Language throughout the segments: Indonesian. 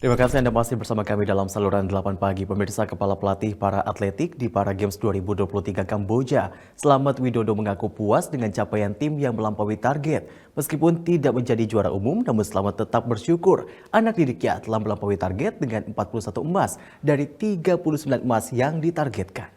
Terima kasih Anda masih bersama kami dalam saluran 8 pagi. Pemirsa, Kepala Pelatih para atletik di Para Games 2023 Kamboja, Selamat Widodo mengaku puas dengan capaian tim yang melampaui target. Meskipun tidak menjadi juara umum, namun Selamat tetap bersyukur anak didiknya telah melampaui target dengan 41 emas dari 39 emas yang ditargetkan.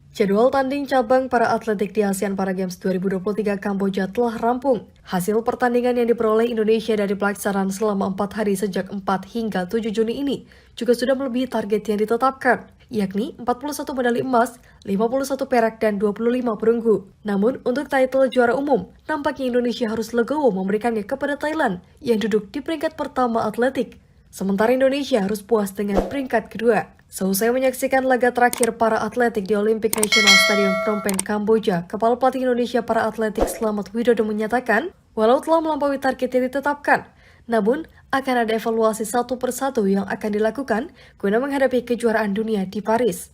Jadwal tanding cabang para atletik di ASEAN Para Games 2023 Kamboja telah rampung. Hasil pertandingan yang diperoleh Indonesia dari pelaksanaan selama 4 hari sejak 4 hingga 7 Juni ini juga sudah melebihi target yang ditetapkan, yakni 41 medali emas, 51 perak, dan 25 perunggu. Namun, untuk title juara umum, nampaknya Indonesia harus legowo memberikannya kepada Thailand yang duduk di peringkat pertama atletik. Sementara Indonesia harus puas dengan peringkat kedua. Seusai menyaksikan laga terakhir para atletik di Olympic National Stadium Phnom Penh, Kamboja, Kepala Pelatih Indonesia para atletik Selamat Widodo menyatakan, walau telah melampaui target yang ditetapkan, namun akan ada evaluasi satu persatu yang akan dilakukan guna menghadapi kejuaraan dunia di Paris.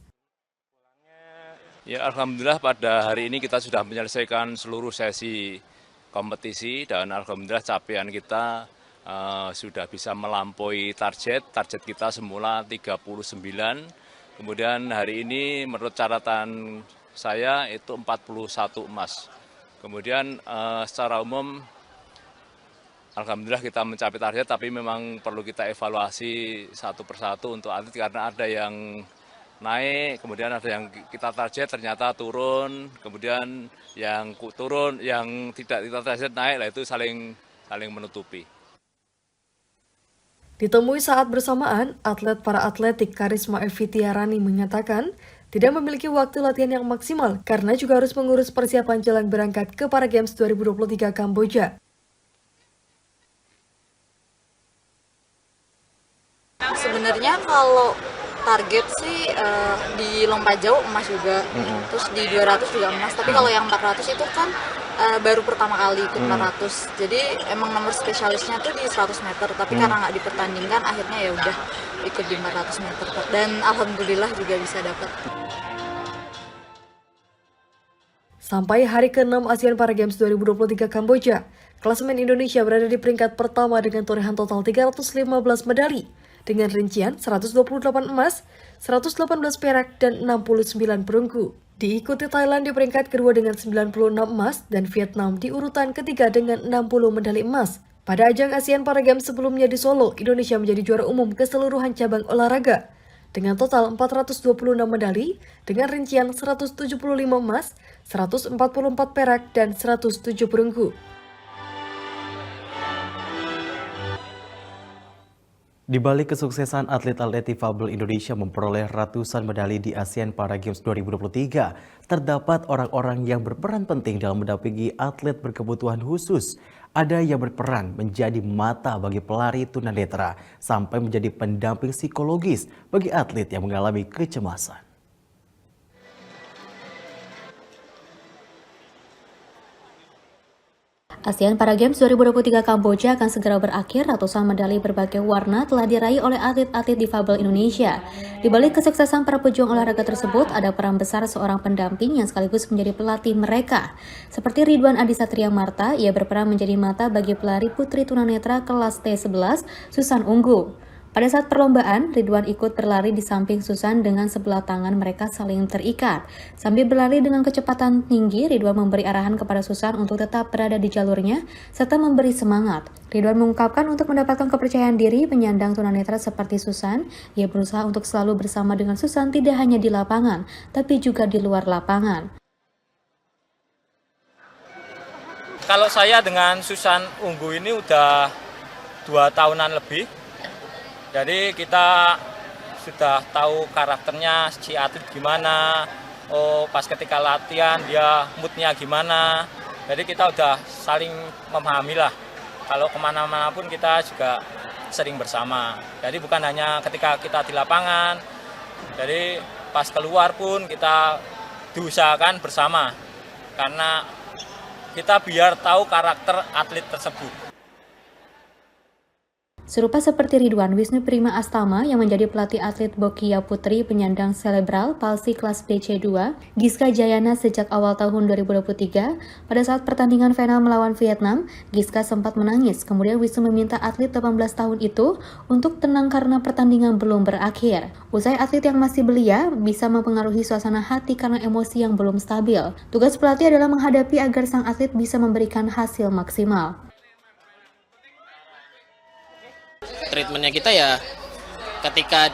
Ya, alhamdulillah pada hari ini kita sudah menyelesaikan seluruh sesi kompetisi dan alhamdulillah capaian kita sudah bisa melampaui target kita semula 39, kemudian hari ini menurut catatan saya itu 41 emas. Kemudian secara umum alhamdulillah kita mencapai target, tapi memang perlu kita evaluasi satu persatu untuk atlet karena ada yang naik, kemudian ada yang kita target ternyata turun, kemudian yang turun, yang tidak kita target naik, lah itu saling menutupi. Ditemui saat bersamaan, atlet para atletik Karisma Evitiarani menyatakan tidak memiliki waktu latihan yang maksimal karena juga harus mengurus persiapan jalan berangkat ke Para Games 2023 Kamboja. Sebenarnya kalau target sih di lompat jauh emas juga, terus di 200 juga emas, tapi kalau yang 400 itu kan baru pertama kali ikut 400, jadi emang nomor spesialisnya tuh di 100 meter, tapi karena nggak dipertandingkan akhirnya ya udah ikut di 400 meter, dan alhamdulillah juga bisa dapat. Sampai hari ke-6 ASEAN Para Games 2023 Kamboja, klasemen Indonesia berada di peringkat pertama dengan torehan total 315 medali, dengan rincian 128 emas, 118 perak, dan 69 perunggu. Diikuti Thailand di peringkat kedua dengan 96 emas dan Vietnam di urutan ketiga dengan 60 medali emas. Pada ajang ASEAN Para Games sebelumnya di Solo, Indonesia menjadi juara umum keseluruhan cabang olahraga dengan total 426 medali dengan rincian 175 emas, 144 perak, dan 107 perunggu. Di balik kesuksesan atlet-atlet difabel Indonesia memperoleh ratusan medali di ASEAN Para Games 2023, terdapat orang-orang yang berperan penting dalam mendampingi atlet berkebutuhan khusus. Ada yang berperan menjadi mata bagi pelari tunanetra, sampai menjadi pendamping psikologis bagi atlet yang mengalami kecemasan. ASEAN Para Games 2023 Kamboja akan segera berakhir. Ratusan medali berbagai warna telah diraih oleh atlet-atlet difabel Indonesia. Di balik kesuksesan para pejuang olahraga tersebut, ada peran besar seorang pendamping yang sekaligus menjadi pelatih mereka. Seperti Ridwan Adi Satria Marta, ia berperan menjadi mata bagi pelari putri tunanetra kelas T11, Susan Unggul. Pada saat perlombaan, Ridwan ikut berlari di samping Susan dengan sebelah tangan mereka saling terikat. Sambil berlari dengan kecepatan tinggi, Ridwan memberi arahan kepada Susan untuk tetap berada di jalurnya, serta memberi semangat. Ridwan mengungkapkan untuk mendapatkan kepercayaan diri penyandang tunanetra seperti Susan, ia berusaha untuk selalu bersama dengan Susan tidak hanya di lapangan, tapi juga di luar lapangan. Kalau saya dengan Susan Unggul ini udah 2 tahunan lebih. Jadi kita sudah tahu karakternya si atlet gimana, pas ketika latihan dia moodnya gimana. Jadi kita udah saling memahami lah. Kalau kemana-mana pun kita juga sering bersama. Jadi bukan hanya ketika kita di lapangan, jadi pas keluar pun kita diusahakan bersama. Karena kita biar tahu karakter atlet tersebut. Serupa seperti Ridwan Wisnu Prima Astama yang menjadi pelatih atlet Bokia Putri penyandang cerebral palsi kelas BC2, Giska Jayana sejak awal tahun 2023, pada saat pertandingan final melawan Vietnam, Giska sempat menangis. Kemudian Wisnu meminta atlet 18 tahun itu untuk tenang karena pertandingan belum berakhir. Usai atlet yang masih belia bisa mempengaruhi suasana hati karena emosi yang belum stabil. Tugas pelatih adalah menghadapi agar sang atlet bisa memberikan hasil maksimal. Treatmentnya kita ya ketika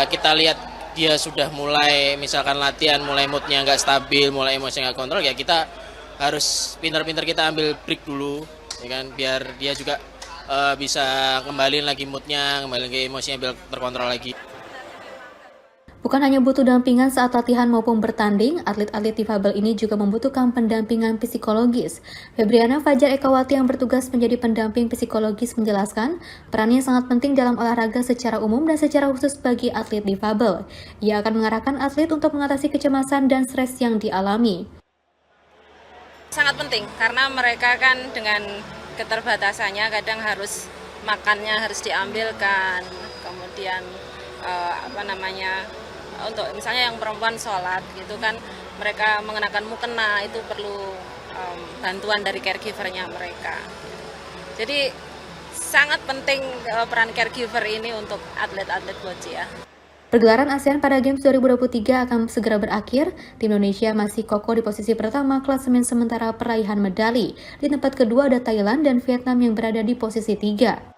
kita lihat dia sudah mulai misalkan latihan, mulai moodnya nggak stabil, mulai emosi nggak kontrol, ya kita harus pintar-pintar kita ambil break dulu, ya kan, biar dia juga bisa kembali lagi moodnya, kembali lagi emosinya biar terkontrol lagi. Bukan hanya butuh dampingan saat latihan maupun bertanding, atlet-atlet difabel ini juga membutuhkan pendampingan psikologis. Febriana Fajar Ekawati yang bertugas menjadi pendamping psikologis menjelaskan, perannya sangat penting dalam olahraga secara umum dan secara khusus bagi atlet difabel. Ia akan mengarahkan atlet untuk mengatasi kecemasan dan stres yang dialami. Sangat penting karena mereka kan dengan keterbatasannya kadang harus makannya harus diambilkan, kemudian untuk misalnya yang perempuan sholat gitu kan, mereka mengenakan mukena itu perlu bantuan dari caregivernya mereka. Jadi sangat penting peran caregiver ini untuk atlet-atlet boccia. Pergelaran ASEAN Para Games 2023 akan segera berakhir. Tim Indonesia masih kokoh di posisi pertama klasemen sementara peraihan medali. Di tempat kedua ada Thailand dan Vietnam yang berada di posisi 3.